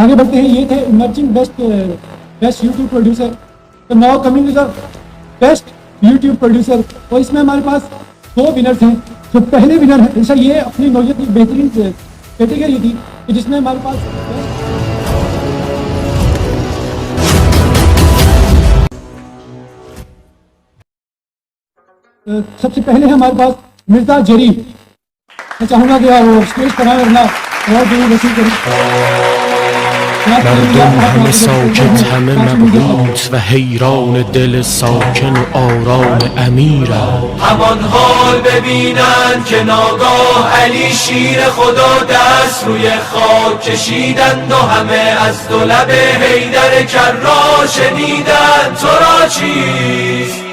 आगे बढ़ते हैं। ये थे इमर्जिंग बेस्ट यूट्यूब प्रोड्यूसर। तो now coming to the best YouTube producer. और इसमें हमारे पास 2 विनर्स हैं। जो पहले विनर है, ऐसा ये अपनी नौयत की बेहतरीन कैटेगरी थी कि जिसमें हमारे पास सबसे पहले है हमारे पास मिर्जा जरी। मैं चाहूँगा कि वो स्टेज पर आए वरना और जरूर वसूल करें। مردم همه ساکت همه مبهوت و حیران دل ساکن و آرام امیرم. همان حال ببینند که ناگاه علی شیر خدا دست روی خاک کشیدند و همه از دو لب حیدر کرار شنیدند تو را چیست